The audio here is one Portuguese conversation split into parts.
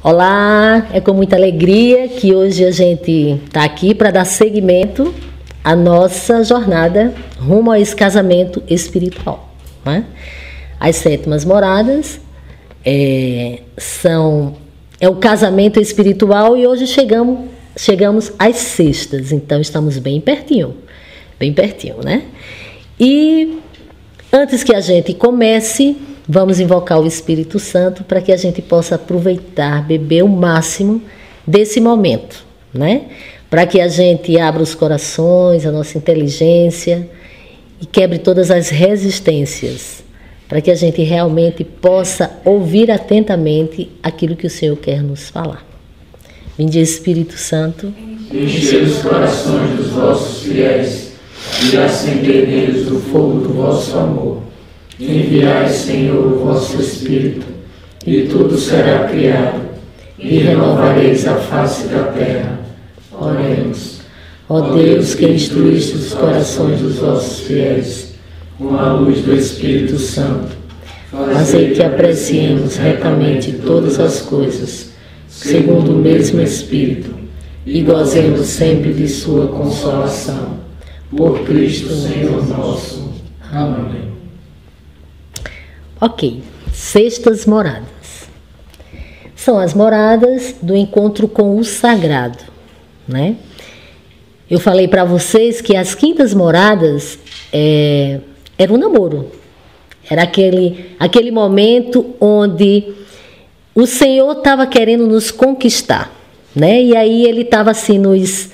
Olá, é com muita alegria que hoje a gente está aqui para dar seguimento à nossa jornada rumo a esse casamento espiritual, né? As sétimas moradas é o casamento espiritual e hoje chegamos às sextas, então estamos bem pertinho, né? E antes que a gente comece, vamos invocar o Espírito Santo para que a gente possa aproveitar, beber o máximo desse momento, né? Para que a gente abra os corações, a nossa inteligência e quebre todas as resistências, para que a gente realmente possa ouvir atentamente aquilo que o Senhor quer nos falar. Vinde, Espírito Santo, enchei os corações dos vossos fiéis e acendei neles o fogo do vosso amor. Enviai, Senhor, o vosso Espírito, e tudo será criado, e renovareis a face da terra. Oremos. ó Deus, que instruíste os corações dos vossos fiéis, Com a luz do Espírito Santo, fazei que apreciemos retamente todas as coisas, segundo o mesmo Espírito, e gozemos sempre de sua consolação. por Cristo Senhor nosso. Amém. Ok, sextas moradas. São as moradas do encontro com o sagrado, né? Eu falei para vocês que as quintas moradas era um namoro. Era aquele momento onde o Senhor estava querendo nos conquistar, né? E aí ele estava assim nos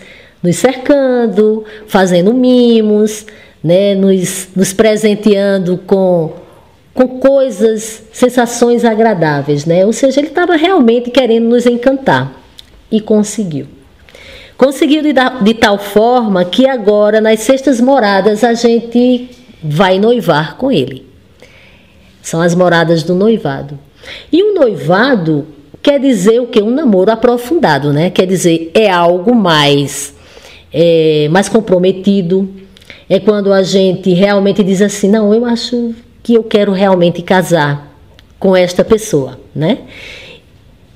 cercando, fazendo mimos, né? Nos presenteando com coisas, sensações agradáveis, né? Ou seja, ele estava realmente querendo nos encantar e conseguiu. Conseguiu de tal forma que agora, nas sextas moradas, a gente vai noivar com ele. São as moradas do noivado. E o noivado quer dizer o quê? Um namoro aprofundado, né? Quer dizer, é algo mais comprometido. É quando a gente realmente diz assim, não, eu acho que eu quero realmente casar com esta pessoa, né?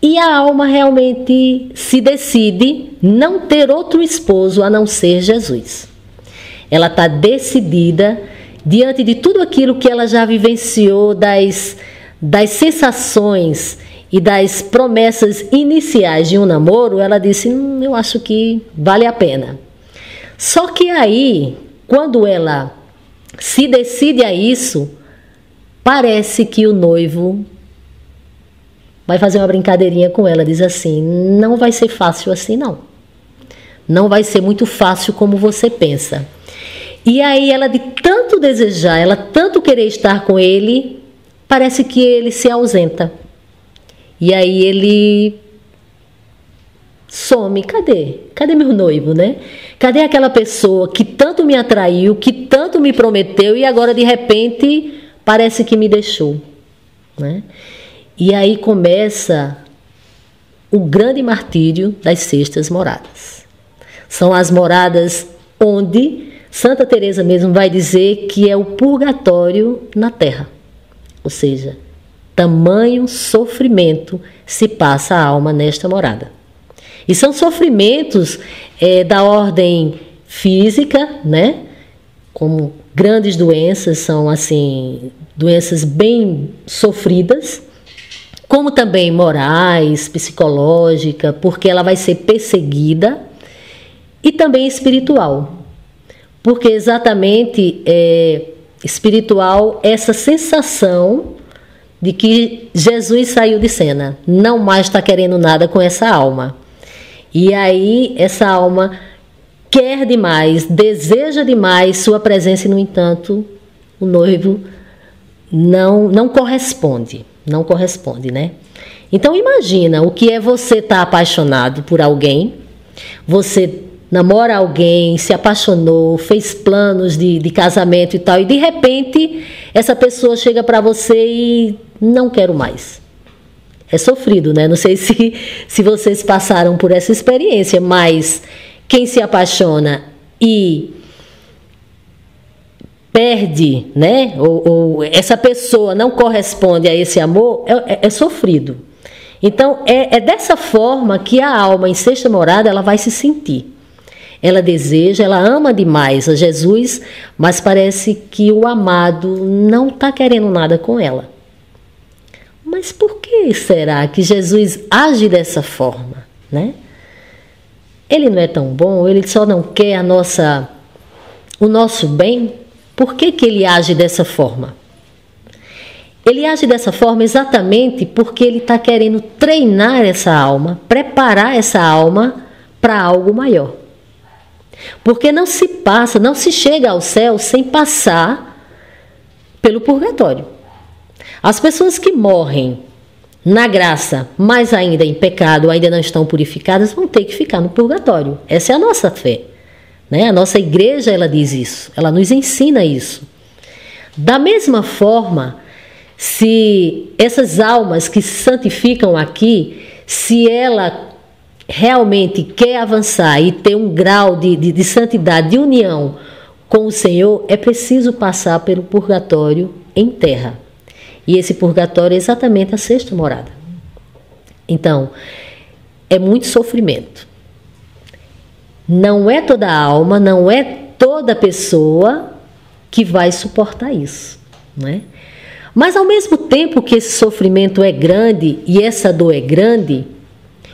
E a alma realmente se decide não ter outro esposo a não ser Jesus. Ela está decidida, diante de tudo aquilo que ela já vivenciou, das sensações e das promessas iniciais de um namoro, ela disse, eu acho que vale a pena. Só que aí, quando ela se decide a isso, parece que o noivo vai fazer uma brincadeirinha com ela, diz assim, não vai ser fácil assim não. Não vai ser muito fácil como você pensa. E aí ela, de tanto desejar, ela tanto querer estar com ele, parece que ele se ausenta. E aí ele some. Cadê meu noivo, né? Cadê aquela pessoa que tanto me atraiu, que tanto me prometeu e agora de repente parece que me deixou, né? E aí começa o grande martírio das sextas moradas. São as moradas onde Santa Teresa mesmo vai dizer que é o purgatório na terra. Ou seja, tamanho sofrimento se passa a alma nesta morada. E são sofrimentos da ordem física, né? Como grandes doenças, são assim, doenças bem sofridas, como também morais, psicológica, porque ela vai ser perseguida, e também espiritual, porque exatamente espiritual essa sensação de que Jesus saiu de cena, não mais está querendo nada com essa alma. E aí essa alma quer demais, deseja demais sua presença e, no entanto, o noivo não corresponde, né? Então imagina o que é você estar apaixonado por alguém, você namora alguém, se apaixonou, fez planos de casamento e tal, e de repente essa pessoa chega para você e não quero mais. É sofrido, né? Não sei se vocês passaram por essa experiência, mas quem se apaixona e perde, né? Ou essa pessoa não corresponde a esse amor, é sofrido. Então, é dessa forma que a alma em sexta morada ela vai se sentir. Ela deseja, ela ama demais a Jesus, mas parece que o amado não está querendo nada com ela. Mas por que será que Jesus age dessa forma, né? Ele não é tão bom, ele só não quer o nosso bem? Por que ele age dessa forma? Ele age dessa forma exatamente porque ele está querendo treinar essa alma, preparar essa alma para algo maior. Porque não se chega ao céu sem passar pelo purgatório. As pessoas que morrem na graça, mas ainda em pecado, ainda não estão purificadas, vão ter que ficar no purgatório. Essa é a nossa fé, né? A nossa igreja, ela diz isso, ela nos ensina isso. Da mesma forma, se essas almas que se santificam aqui, se ela realmente quer avançar e ter um grau de santidade, de união com o Senhor, é preciso passar pelo purgatório em terra. E esse purgatório é exatamente a sexta morada. Então, é muito sofrimento. Não é toda alma, não é toda pessoa que vai suportar isso, né? Mas ao mesmo tempo que esse sofrimento é grande e essa dor é grande,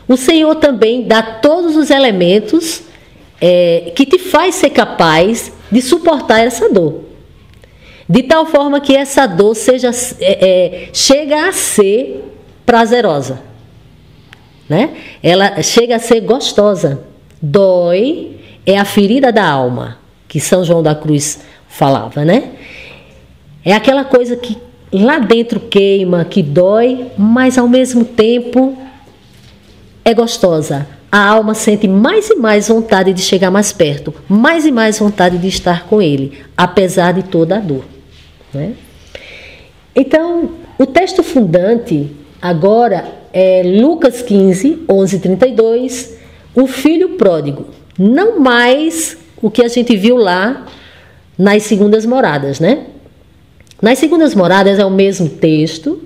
o Senhor também dá todos os elementos que te faz ser capaz de suportar essa dor. De tal forma que essa dor chega a ser prazerosa, né? Ela chega a ser gostosa. Dói é a ferida da alma, que São João da Cruz falava, né? É aquela coisa que lá dentro queima, que dói, mas ao mesmo tempo é gostosa. A alma sente mais e mais vontade de chegar mais perto, mais e mais vontade de estar com ele, apesar de toda a dor, né? Então, o texto fundante agora é Lucas 15, 11 e 32, o filho pródigo. Não mais o que a gente viu lá nas segundas moradas, né? Nas segundas moradas é o mesmo texto,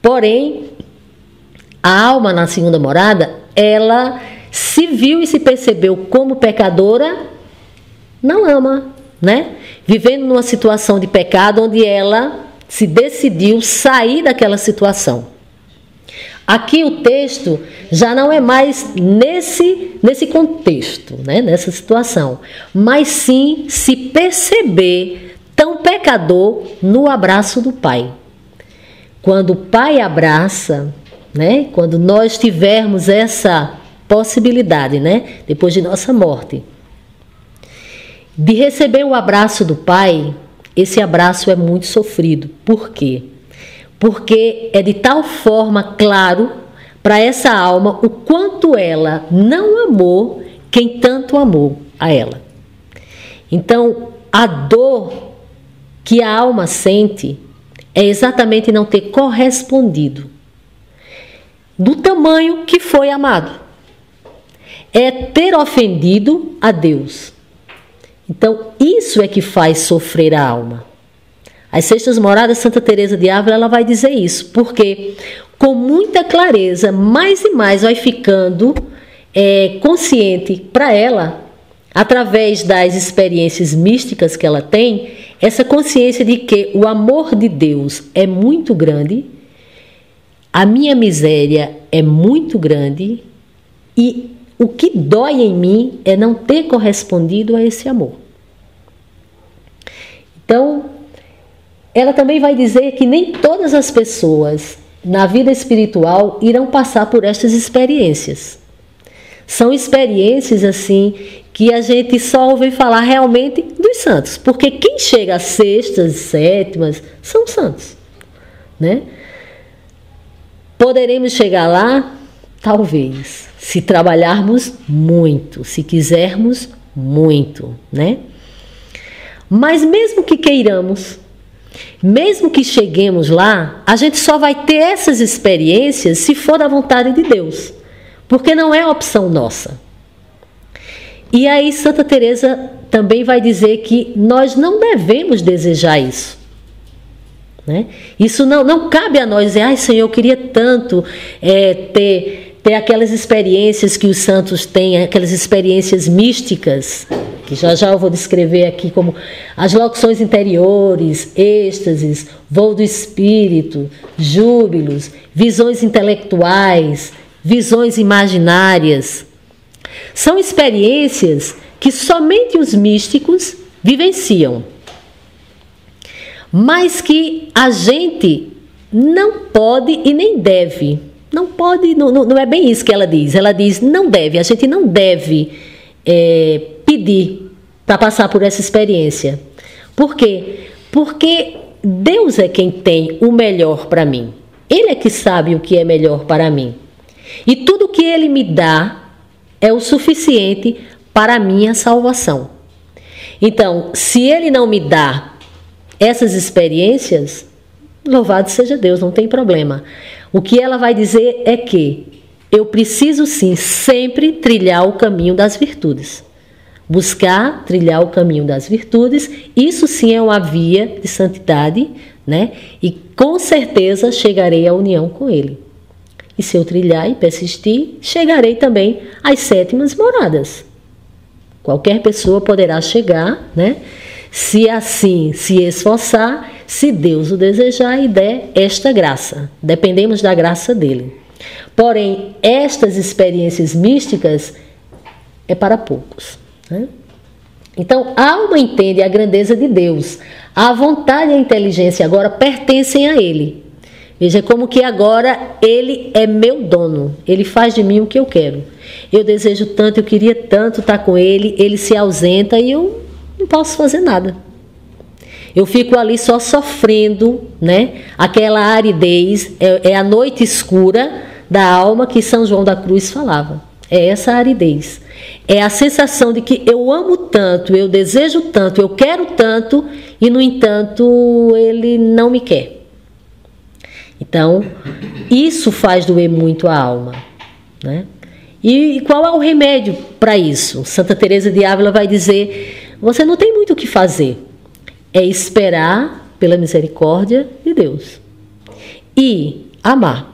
porém, a alma na segunda morada, ela se viu e se percebeu como pecadora, não ama, né? Vivendo numa situação de pecado onde ela se decidiu sair daquela situação. Aqui o texto já não é mais nesse contexto, né? Nessa situação, mas sim se perceber tão pecador no abraço do Pai. Quando o Pai abraça, né? Quando nós tivermos essa possibilidade, né? Depois de nossa morte, de receber o abraço do Pai, esse abraço é muito sofrido. Por quê? Porque é de tal forma claro para essa alma o quanto ela não amou quem tanto amou a ela. Então, a dor que a alma sente é exatamente não ter correspondido do tamanho que foi amado. É ter ofendido a Deus. Então, isso é que faz sofrer a alma. As sextas moradas, Santa Teresa de Ávila, ela vai dizer isso, porque com muita clareza, mais e mais vai ficando consciente para ela, através das experiências místicas que ela tem, essa consciência de que o amor de Deus é muito grande, a minha miséria é muito grande e o que dói em mim é não ter correspondido a esse amor. Então, ela também vai dizer que nem todas as pessoas na vida espiritual irão passar por estas experiências. São experiências assim que a gente só ouve falar realmente dos santos, porque quem chega às sextas e sétimas são santos, né? Poderemos chegar lá? Talvez, se trabalharmos muito, se quisermos muito, né? Mas mesmo que queiramos, mesmo que cheguemos lá, a gente só vai ter essas experiências se for da vontade de Deus, porque não é opção nossa. E aí Santa Teresa também vai dizer que nós não devemos desejar isso. né? Isso não cabe a nós dizer, ai Senhor, eu queria tanto ter aquelas experiências que os santos têm, aquelas experiências místicas, que já eu vou descrever aqui como as locuções interiores, êxtases, voo do espírito, júbilos, visões intelectuais, visões imaginárias. São experiências que somente os místicos vivenciam, mas que a gente não pode e nem deve. Não pode, não é bem isso que ela diz. Ela diz, não deve, a gente não deve pedir para passar por essa experiência. Por quê? Porque Deus é quem tem o melhor para mim. Ele é que sabe o que é melhor para mim. E tudo que Ele me dá é o suficiente para a minha salvação. Então, se Ele não me dá essas experiências, louvado seja Deus, não tem problema. O que ela vai dizer é que eu preciso sim sempre trilhar o caminho das virtudes. Buscar trilhar o caminho das virtudes, isso sim é uma via de santidade, né? E com certeza chegarei à união com Ele. E se eu trilhar e persistir, chegarei também às sétimas moradas. Qualquer pessoa poderá chegar, né? Se assim se esforçar, se Deus o desejar e der esta graça. Dependemos da graça dele. Porém, estas experiências místicas é para poucos, né? Então, a alma entende a grandeza de Deus. A vontade e a inteligência agora pertencem a Ele. Veja como que agora Ele é meu dono. Ele faz de mim o que eu quero. Eu desejo tanto, eu queria tanto estar com Ele. Ele se ausenta e eu não posso fazer nada. Eu fico ali só sofrendo, né? Aquela aridez, é a noite escura da alma que São João da Cruz falava. É essa aridez. É a sensação de que eu amo tanto, eu desejo tanto, eu quero tanto e, no entanto, ele não me quer. Então, isso faz doer muito a alma, né? E qual é o remédio para isso? Santa Teresa de Ávila vai dizer, você não tem muito o que fazer. É esperar pela misericórdia de Deus e amar.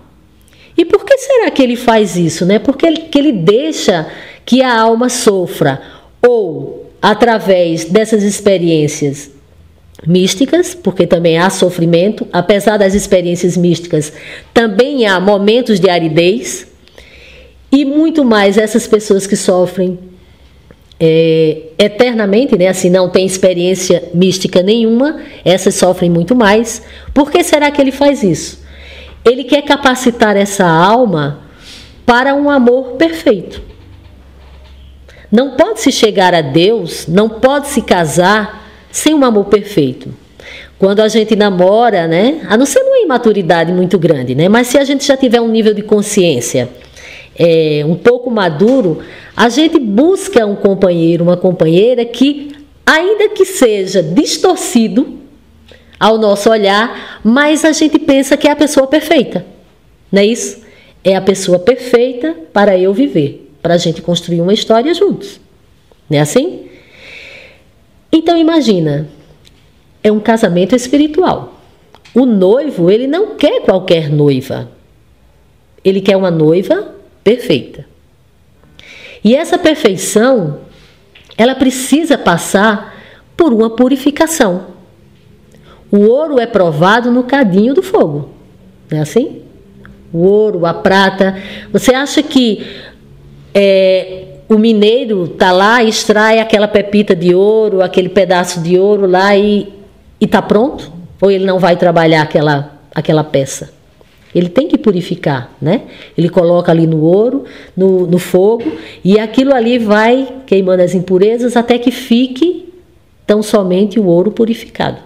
E por que será que ele faz isso, né? Porque ele deixa que a alma sofra, ou através dessas experiências místicas, porque também há sofrimento, apesar das experiências místicas, também há momentos de aridez, e muito mais essas pessoas que sofrem eternamente, né? Assim, não tem experiência mística nenhuma, essas sofrem muito mais. Por que será que ele faz isso? Ele quer capacitar essa alma para um amor perfeito. Não pode se chegar a Deus, não pode se casar sem um amor perfeito. Quando a gente namora, né? A não ser numa imaturidade muito grande, né? Mas se a gente já tiver um nível de consciência um pouco maduro, a gente busca um companheiro, uma companheira que, ainda que seja distorcido ao nosso olhar, mas a gente pensa que é a pessoa perfeita, não é isso? É a pessoa perfeita para eu viver, para a gente construir uma história juntos, não é assim? Então imagina, é um casamento espiritual. O noivo, ele não quer qualquer noiva, ele quer uma noiva perfeita. E essa perfeição, ela precisa passar por uma purificação. O ouro é provado no cadinho do fogo, não é assim? O ouro, a prata. Você acha que o mineiro está lá, extrai aquela pepita de ouro, aquele pedaço de ouro lá e está pronto? Ou ele não vai trabalhar aquela peça? Ele tem que purificar, né? Ele coloca ali no ouro, no fogo, e aquilo ali vai queimando as impurezas até que fique tão somente o ouro purificado.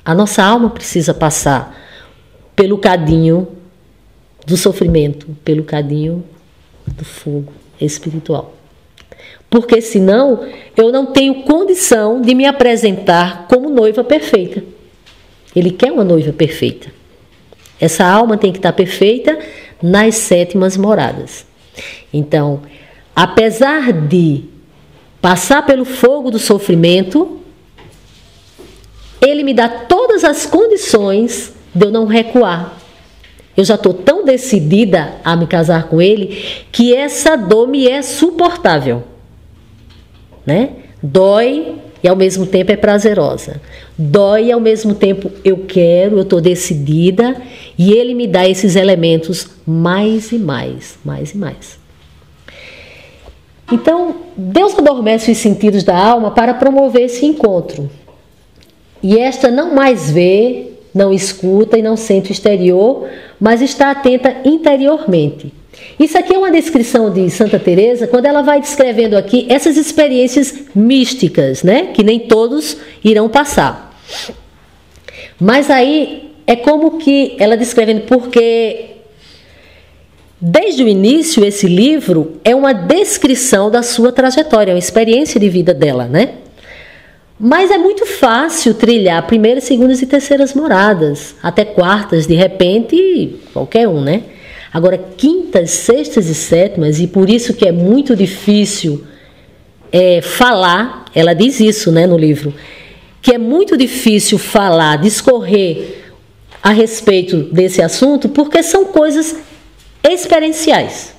A nossa alma precisa passar pelo cadinho do sofrimento, pelo cadinho do fogo espiritual. Porque senão eu não tenho condição de me apresentar como noiva perfeita. Ele quer uma noiva perfeita. Essa alma tem que estar perfeita nas sétimas moradas. Então, apesar de passar pelo fogo do sofrimento, ele me dá todas as condições de eu não recuar. Eu já estou tão decidida a me casar com ele que essa dor me é suportável, né? Dói e ao mesmo tempo é prazerosa. Dói e ao mesmo tempo eu estou decidida, e ele me dá esses elementos mais e mais. Então, Deus adormece os sentidos da alma para promover esse encontro. E esta não mais vê, não escuta e não sente o exterior, mas está atenta interiormente. Isso aqui é uma descrição de Santa Teresa, quando ela vai descrevendo aqui essas experiências místicas, né? Que nem todos irão passar. Mas aí é como que ela descrevendo, porque desde o início esse livro é uma descrição da sua trajetória, uma experiência de vida dela, né? Mas é muito fácil trilhar primeiras, segundas e terceiras moradas, até quartas, de repente, qualquer um, né? Agora, quintas, sextas e sétimas, e por isso que é muito difícil falar, ela diz isso, né, no livro, que é muito difícil falar, discorrer a respeito desse assunto, porque são coisas experienciais,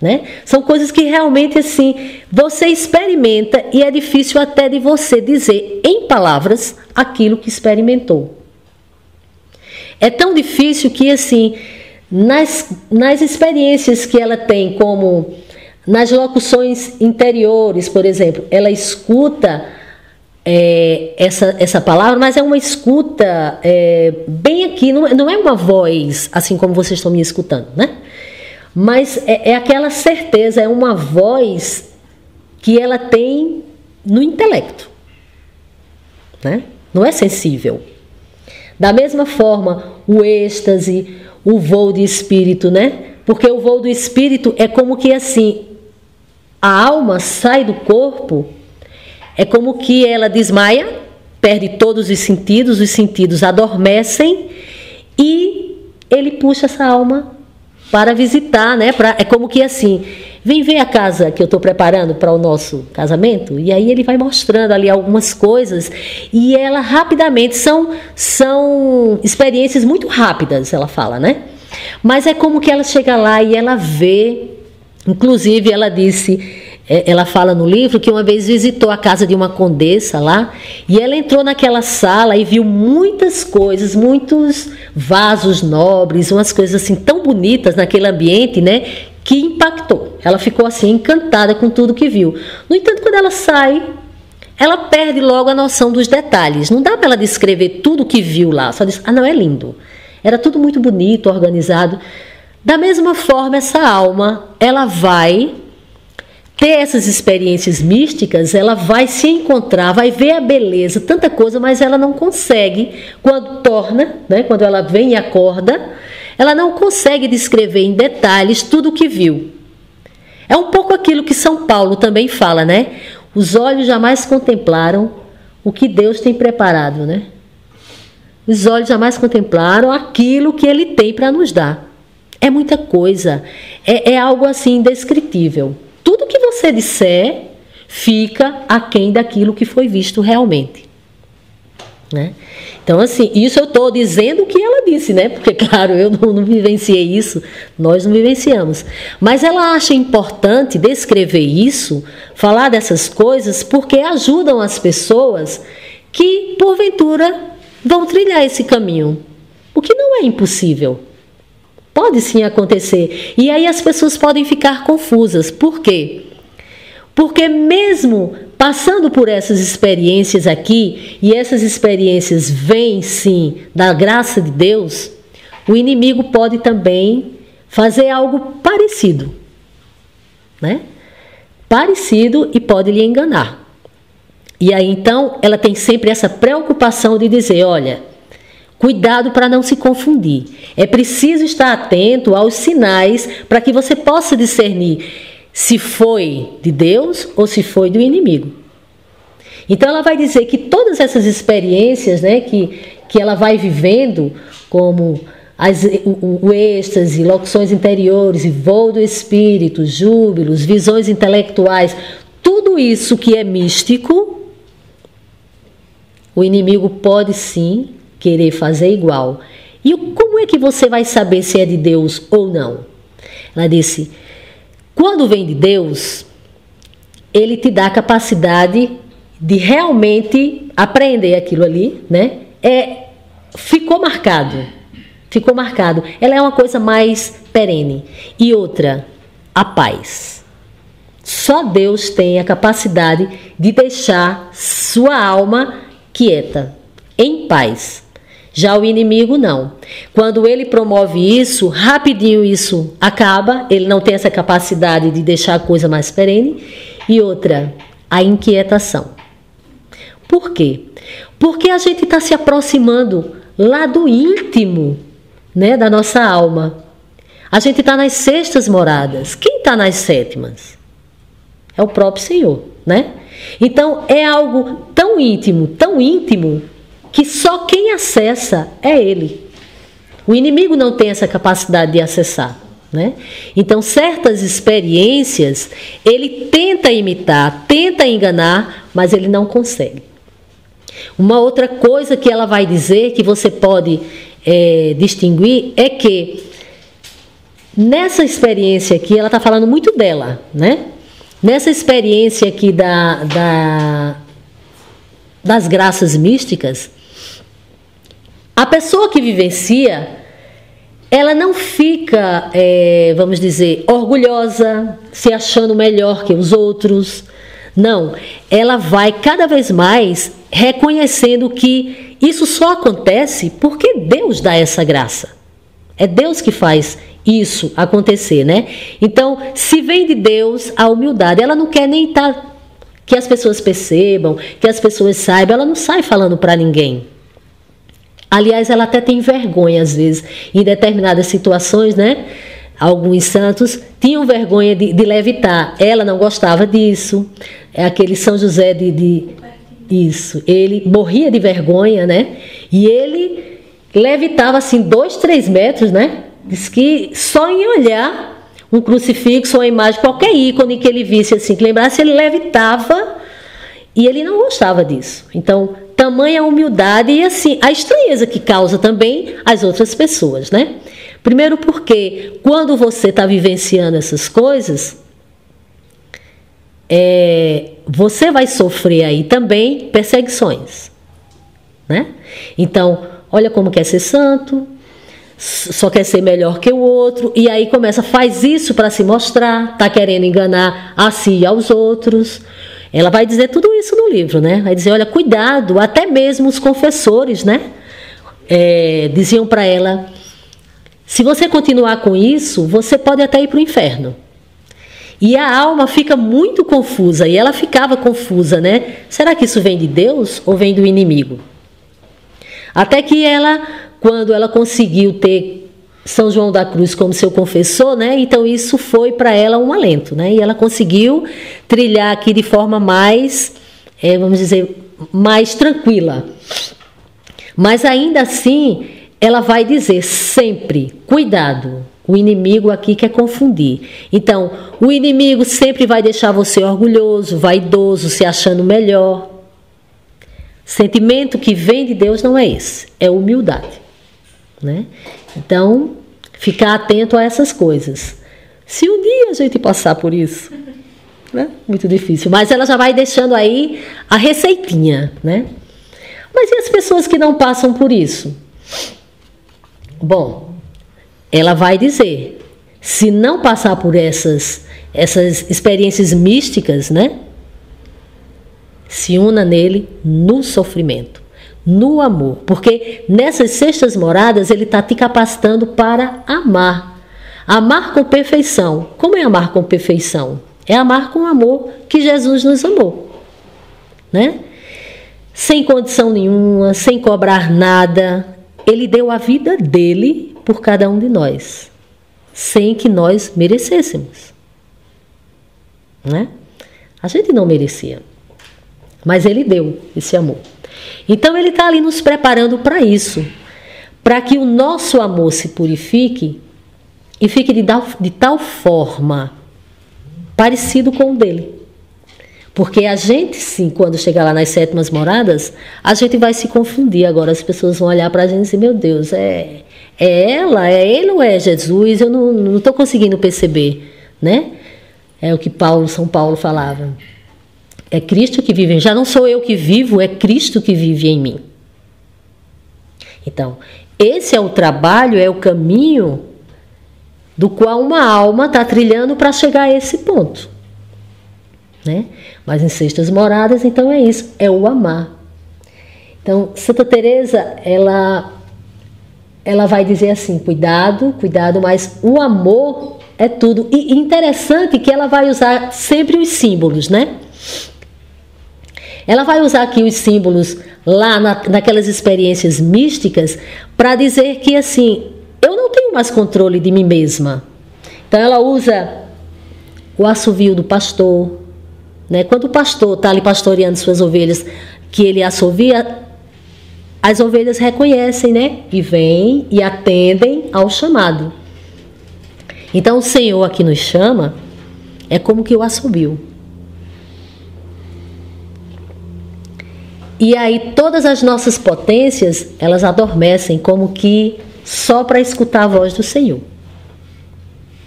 né? São coisas que realmente, assim, você experimenta e é difícil até de você dizer em palavras aquilo que experimentou. É tão difícil que, assim, nas experiências que ela tem, como nas locuções interiores, por exemplo, ela escuta essa palavra, mas é uma escuta bem aqui, não é uma voz assim como vocês estão me escutando, né? Mas é aquela certeza, é uma voz que ela tem no intelecto, né? Não é sensível. Da mesma forma, o êxtase, o voo de espírito, né? Porque o voo do espírito é como que assim, a alma sai do corpo, é como que ela desmaia, perde todos os sentidos adormecem e ele puxa essa alma para visitar, né? É como que assim, vem ver a casa que eu estou preparando para o nosso casamento, e aí ele vai mostrando ali algumas coisas, e ela rapidamente, são experiências muito rápidas, ela fala, né? Mas é como que ela chega lá e ela vê, inclusive ela disse, ela fala no livro que uma vez visitou a casa de uma condessa lá, e ela entrou naquela sala e viu muitas coisas, muitos vasos nobres, umas coisas assim tão bonitas naquele ambiente, né, que impactou. Ela ficou assim encantada com tudo que viu. No entanto, quando ela sai, ela perde logo a noção dos detalhes. Não dá para ela descrever tudo que viu lá, só diz, não, é lindo. Era tudo muito bonito, organizado. Da mesma forma, essa alma, ela vai ter essas experiências místicas, ela vai se encontrar, vai ver a beleza, tanta coisa, mas ela não consegue, quando torna, né, quando ela vem e acorda, ela não consegue descrever em detalhes tudo o que viu. É um pouco aquilo que São Paulo também fala, né? Os olhos jamais contemplaram o que Deus tem preparado, né? Os olhos jamais contemplaram aquilo que Ele tem para nos dar. É muita coisa, é algo assim indescritível. Tudo que você disser fica aquém daquilo que foi visto realmente, né? Então, assim, isso eu estou dizendo o que ela disse, né? Porque, claro, eu não vivenciei isso, nós não vivenciamos. Mas ela acha importante descrever isso, falar dessas coisas, porque ajudam as pessoas que, porventura, vão trilhar esse caminho. O que não é impossível. Pode sim acontecer. E aí as pessoas podem ficar confusas. Por quê? Porque mesmo passando por essas experiências aqui, e essas experiências vêm sim da graça de Deus, o inimigo pode também fazer algo parecido, né? Parecido, e pode lhe enganar. E aí então ela tem sempre essa preocupação de dizer, olha, cuidado para não se confundir. É preciso estar atento aos sinais para que você possa discernir se foi de Deus ou se foi do inimigo. Então ela vai dizer que todas essas experiências, né, que ela vai vivendo, como o êxtase, locuções interiores, voo do espírito, júbilos, visões intelectuais, tudo isso que é místico, O inimigo pode sim querer fazer igual. E como é que você vai saber se é de Deus ou não? Ela disse, quando vem de Deus, ele te dá a capacidade de realmente aprender aquilo ali, né? Ficou marcado. Ela é uma coisa mais perene. E outra, a paz. Só Deus tem a capacidade de deixar sua alma quieta, em paz. Já o inimigo não. Quando ele promove isso, rapidinho isso acaba, ele não tem essa capacidade de deixar a coisa mais perene. E outra, a inquietação. Por quê? Porque a gente está se aproximando lá do íntimo, né, da nossa alma. A gente está nas sextas moradas. Quem está nas sétimas? É o próprio Senhor, né? Então, é algo tão íntimo, que só quem acessa é Ele. O inimigo não tem essa capacidade de acessar, né? Então, certas experiências, ele tenta imitar, tenta enganar, mas ele não consegue. Uma outra coisa que ela vai dizer, que você pode distinguir, é que nessa experiência aqui, ela está falando muito dela, né? Nessa experiência aqui das graças místicas, a pessoa que vivencia, ela não fica, vamos dizer, orgulhosa, se achando melhor que os outros. Não, ela vai cada vez mais reconhecendo que isso só acontece porque Deus dá essa graça. É Deus que faz isso acontecer, né? Então, se vem de Deus a humildade, ela não quer nem que as pessoas percebam, que as pessoas saibam, ela não sai falando para ninguém. Aliás, ela até tem vergonha às vezes, em determinadas situações, né? Alguns santos tinham vergonha de levitar. Ela não gostava disso. É aquele São José isso. Ele morria de vergonha, né? E ele levitava assim 2, 3 metros, né? Diz que só em olhar um crucifixo, uma imagem, qualquer ícone que ele visse assim, que lembrasse, ele levitava, e ele não gostava disso. Então, tamanha humildade e assim, a estranheza que causa também as outras pessoas, né? Primeiro porque quando você está vivenciando essas coisas, você vai sofrer aí também perseguições, né? Então, olha como quer ser santo, só quer ser melhor que o outro, e aí faz isso para se mostrar, está querendo enganar a si e aos outros. Ela vai dizer tudo isso no livro, né? Vai dizer, olha, cuidado, até mesmo os confessores, né? Diziam para ela, se você continuar com isso, você pode até ir para o inferno. E a alma fica muito confusa, e ela ficava confusa, né? Será que isso vem de Deus ou vem do inimigo? Até que quando ela conseguiu ter São João da Cruz como seu confessor, né? Então isso foi para ela um alento, né? E ela conseguiu trilhar aqui de forma mais, vamos dizer, mais tranquila. Mas ainda assim, ela vai dizer sempre, cuidado, o inimigo aqui quer confundir. Então, o inimigo sempre vai deixar você orgulhoso, vaidoso, se achando melhor. Sentimento que vem de Deus não é esse, é humildade, né? Então, ficar atento a essas coisas. Se um dia a gente passar por isso, né? Muito difícil, mas ela já vai deixando aí a receitinha, né? Mas e as pessoas que não passam por isso? Bom, ela vai dizer, se não passar por essas experiências místicas, né? Se una nele no sofrimento, no amor. Porque nessas sextas moradas ele está te capacitando para amar. Amar com perfeição. Como é amar com perfeição? É amar com amor que Jesus nos amou, né? Sem condição nenhuma, sem cobrar nada. Ele deu a vida dele por cada um de nós, sem que nós merecêssemos, né? A gente não merecia, mas ele deu esse amor. Então ele está ali nos preparando para isso, para que o nosso amor se purifique e fique de tal forma parecido com o dele. Porque a gente, sim, quando chegar lá nas sétimas moradas, a gente vai se confundir. Agora as pessoas vão olhar para a gente e dizer, meu Deus, é ela, é ele ou é Jesus? Eu não estou conseguindo perceber, né? É o que São Paulo falava. É Cristo que vive em mim. Já não sou eu que vivo, é Cristo que vive em mim. Então, esse é o trabalho, é o caminho do qual uma alma está trilhando para chegar a esse ponto, né? Mas em sextas moradas, então é isso, é o amar. Então, Santa Teresa, ela vai dizer assim, cuidado, mas o amor é tudo. E interessante que ela vai usar sempre os símbolos, né? Ela vai usar aqui os símbolos lá naquelas experiências místicas para dizer que, assim, eu não tenho mais controle de mim mesma. Então, ela usa o assovio do pastor, né? Quando o pastor está ali pastoreando suas ovelhas, que ele assovia, as ovelhas reconhecem, né? E vêm e atendem ao chamado. Então, o Senhor aqui nos chama, é como que o assobio. E aí todas as nossas potências, elas adormecem como que só para escutar a voz do Senhor,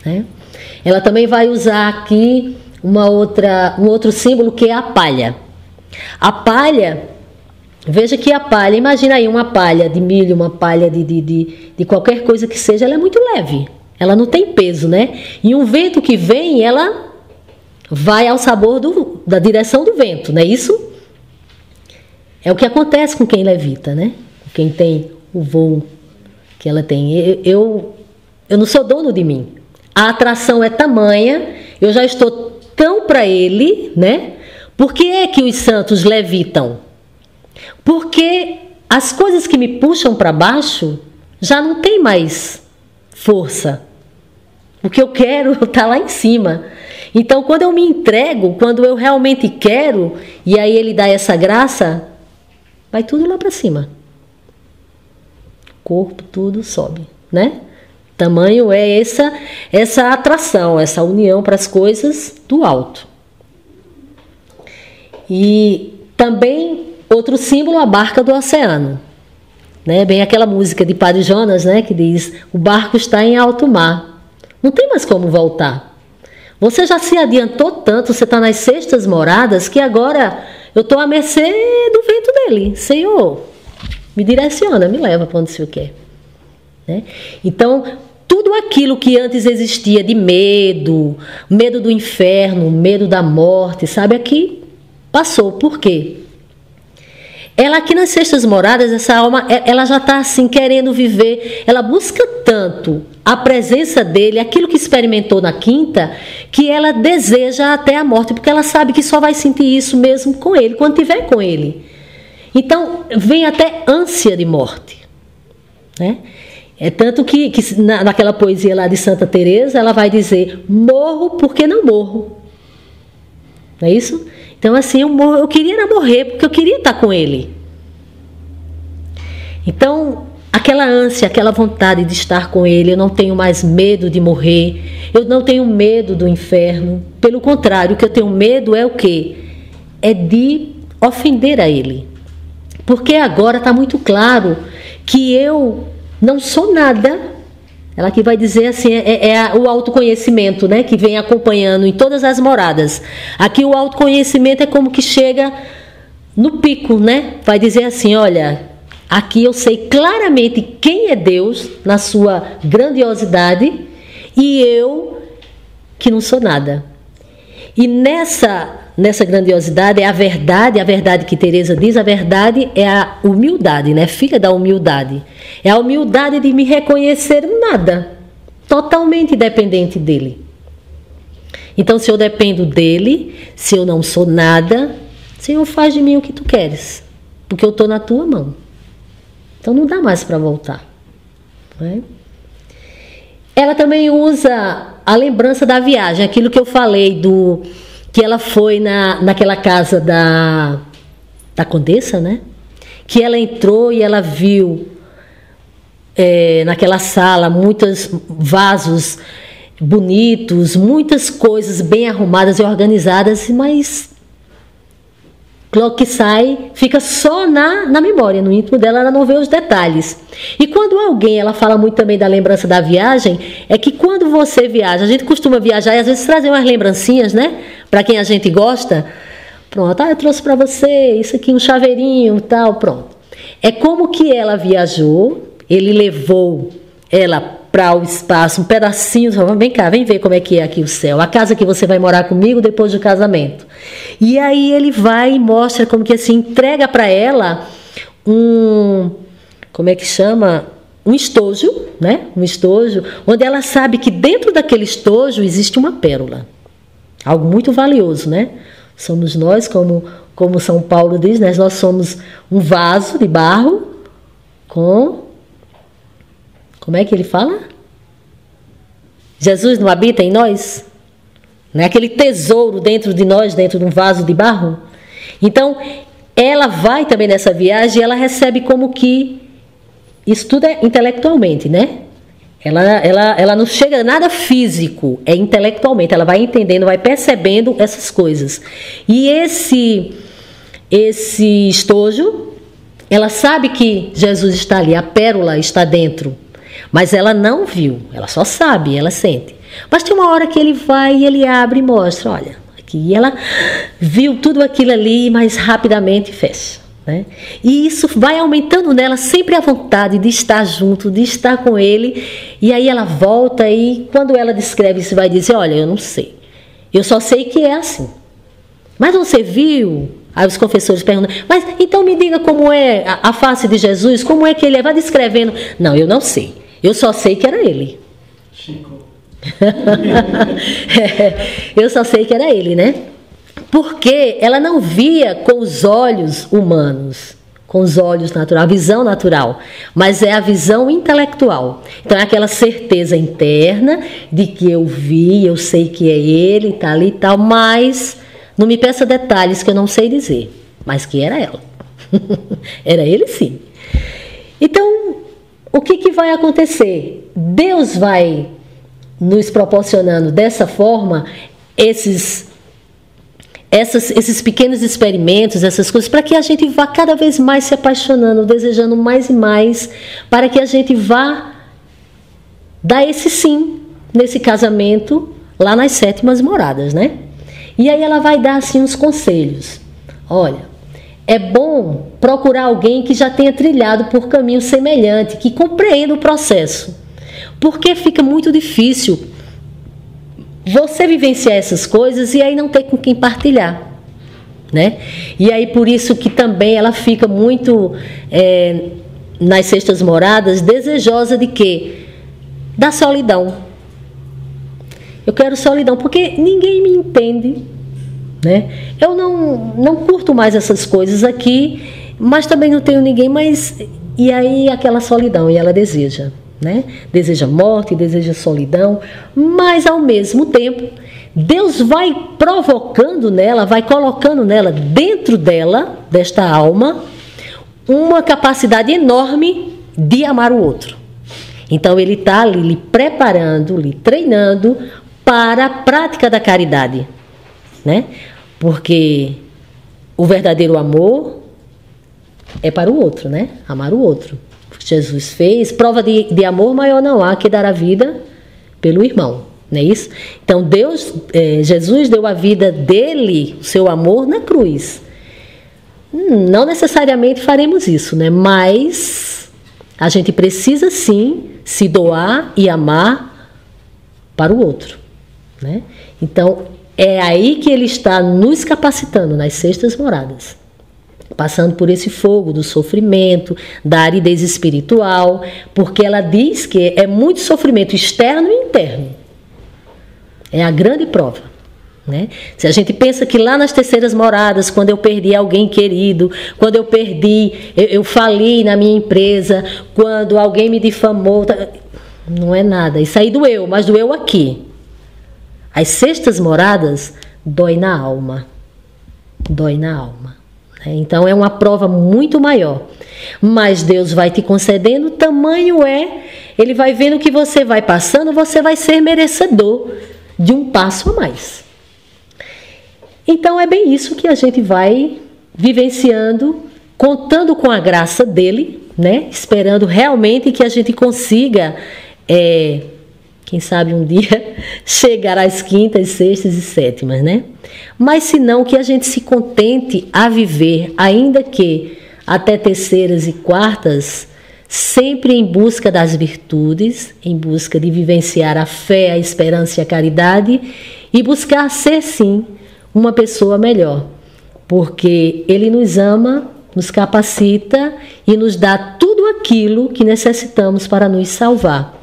né? Ela também vai usar aqui um outro símbolo, que é a palha. A palha, veja que a palha, imagina aí uma palha de milho, uma palha de qualquer coisa que seja, ela é muito leve, ela não tem peso, né? E um vento que vem, ela vai ao sabor da direção do vento, não é isso? É o que acontece com quem levita, né? Quem tem o voo que ela tem. Eu não sou dono de mim. A atração é tamanha, eu já estou tão para ele, né? Por que é que os santos levitam? Porque as coisas que me puxam para baixo já não tem mais força. O que eu quero está lá em cima. Então, quando eu me entrego, quando eu realmente quero, e aí ele dá essa graça, vai tudo lá para cima. Corpo, tudo sobe, né? Tamanho é essa atração, essa união para as coisas do alto. E também outro símbolo, a barca do oceano, né? Bem aquela música de Padre Jonas, né? Que diz, o barco está em alto mar, não tem mais como voltar. Você já se adiantou tanto, você está nas sextas moradas, que agora eu estou à mercê do vento dele. Senhor, me direciona, me leva para onde o Senhor quer, né? Então, tudo aquilo que antes existia de medo do inferno, medo da morte, sabe, aqui passou. Por quê? Ela aqui nas sextas moradas, essa alma, ela já está assim querendo viver, ela busca tanto a presença dele, aquilo que experimentou na quinta, que ela deseja até a morte, porque ela sabe que só vai sentir isso mesmo com ele, quando estiver com ele. Então, vem até ânsia de morte, né? É tanto que naquela poesia lá de Santa Teresa, ela vai dizer, morro porque não morro. Não é isso? Então, assim, eu queria morrer porque eu queria estar com ele. Então, aquela ânsia, aquela vontade de estar com ele, eu não tenho mais medo de morrer, eu não tenho medo do inferno. Pelo contrário, o que eu tenho medo é o quê? É de ofender a ele. Porque agora está muito claro que eu não sou nada. Ela aqui vai dizer assim, o autoconhecimento, né, que vem acompanhando em todas as moradas. Aqui o autoconhecimento é como que chega no pico, né? Vai dizer assim, olha, aqui eu sei claramente quem é Deus na sua grandiosidade e eu que não sou nada. E nessa grandiosidade é a verdade que Teresa diz, a verdade é a humildade, né? Filha da humildade. É a humildade de me reconhecer nada, totalmente dependente dele. Então, se eu dependo dele, se eu não sou nada, Senhor, faz de mim o que tu queres, porque eu estou na tua mão. Então, não dá mais para voltar, né? Ela também usa a lembrança da viagem, aquilo que eu falei que ela foi naquela casa da Condessa, né? Que ela entrou e ela viu naquela sala muitos vasos bonitos, muitas coisas bem arrumadas e organizadas, mas logo que sai, fica só na memória, no íntimo dela, ela não vê os detalhes. E quando ela fala muito também da lembrança da viagem, é que quando você viaja, a gente costuma viajar e às vezes trazer umas lembrancinhas, né? Para quem a gente gosta. Pronto, eu trouxe para você isso aqui, um chaveirinho e tal, pronto. É como que ela viajou, ele levou ela para o espaço, um pedacinho, vem cá, vem ver como é que é aqui o céu, a casa que você vai morar comigo depois do casamento. E aí ele vai e mostra como que assim, entrega para ela como é que chama? Um estojo, né? Um estojo, onde ela sabe que dentro daquele estojo existe uma pérola. Algo muito valioso, né? Somos nós, como São Paulo diz, né? Nós somos um vaso de barro com... Como é que ele fala? Jesus não habita em nós? Não é aquele tesouro dentro de nós, dentro de um vaso de barro? Então, ela vai também nessa viagem e ela recebe como que... Isso tudo é intelectualmente, né? Ela não chega a nada físico, é intelectualmente. Ela vai entendendo, vai percebendo essas coisas. E esse estojo, ela sabe que Jesus está ali, a pérola está dentro. Mas ela não viu, ela só sabe, ela sente. Mas tem uma hora que ele vai e ele abre e mostra, olha, aqui. E ela viu tudo aquilo ali, mas rapidamente fecha, né? E isso vai aumentando nela sempre a vontade de estar junto, de estar com ele. E aí ela volta e quando ela descreve isso, vai dizer, olha, eu não sei. Eu só sei que é assim. Mas você viu? Aí os confessores perguntam, mas então me diga como é a face de Jesus, como é que ele é? Vai descrevendo. Não, eu não sei. Eu só sei que era ele. Chico. Eu só sei que era ele, né? Porque ela não via com os olhos humanos, com os olhos naturais, a visão natural, mas é a visão intelectual. Então é aquela certeza interna de que eu vi, eu sei que é ele, tá ali e tal, mas não me peça detalhes que eu não sei dizer, mas que era ela. Era ele sim. Então, o que vai acontecer? Deus vai nos proporcionando dessa forma esses pequenos experimentos, essas coisas, para que a gente vá cada vez mais se apaixonando, desejando mais e mais, para que a gente vá dar esse sim nesse casamento lá nas 7ª moradas, né? E aí ela vai dar assim uns conselhos. Olha, é bom procurar alguém que já tenha trilhado por caminho semelhante, que compreenda o processo, porque fica muito difícil você vivenciar essas coisas e aí não ter com quem partilhar, né? E aí por isso que também ela fica muito nas 6ª moradas desejosa de quê? Da solidão. Eu quero solidão porque ninguém me entende, né? Eu não curto mais essas coisas aqui, mas também não tenho ninguém, mas e aí aquela solidão, e ela deseja, né? Deseja morte, deseja solidão, mas ao mesmo tempo Deus vai provocando nela, vai colocando nela, dentro dela, desta alma, uma capacidade enorme de amar o outro. Então ele está ali lhe preparando, lhe treinando para a prática da caridade, né? Porque o verdadeiro amor é para o outro, né? Amar o outro. Jesus fez, prova de amor maior não há que dar a vida pelo irmão, não é isso? Então Jesus deu a vida dele, o seu amor na cruz. Não necessariamente faremos isso, né? Mas a gente precisa sim se doar e amar para o outro, né? Então é aí que ele está nos capacitando nas 6ª moradas, passando por esse fogo do sofrimento, da aridez espiritual, porque ela diz que é muito sofrimento externo e interno. É a grande prova, né? Se a gente pensa que lá nas 3ª moradas, quando eu perdi alguém querido, quando eu fali na minha empresa, quando alguém me difamou, não é nada. Isso aí doeu, mas doeu aqui. As 6ª moradas dói na alma. Dói na alma. Então é uma prova muito maior. Mas Deus vai te concedendo, tamanho ele vai vendo que você vai passando, você vai ser merecedor de um passo a mais. Então é bem isso que a gente vai vivenciando, contando com a graça dele, né? Esperando realmente que a gente consiga, quem sabe um dia, chegar às quintas, sextas e sétimas, né? Mas se não, que a gente se contente a viver, ainda que até terceiras e quartas, sempre em busca das virtudes, em busca de vivenciar a fé, a esperança e a caridade, e buscar ser, sim, uma pessoa melhor, porque Ele nos ama, nos capacita e nos dá tudo aquilo que necessitamos para nos salvar.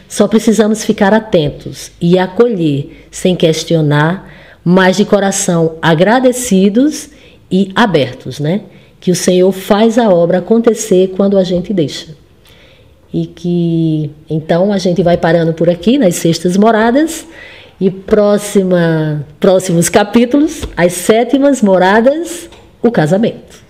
Só precisamos ficar atentos e acolher, sem questionar, mas de coração agradecidos e abertos, né? Que o Senhor faz a obra acontecer quando a gente deixa. E que, então, a gente vai parando por aqui, nas sextas moradas, e próximos capítulos, as sétimas moradas, o casamento.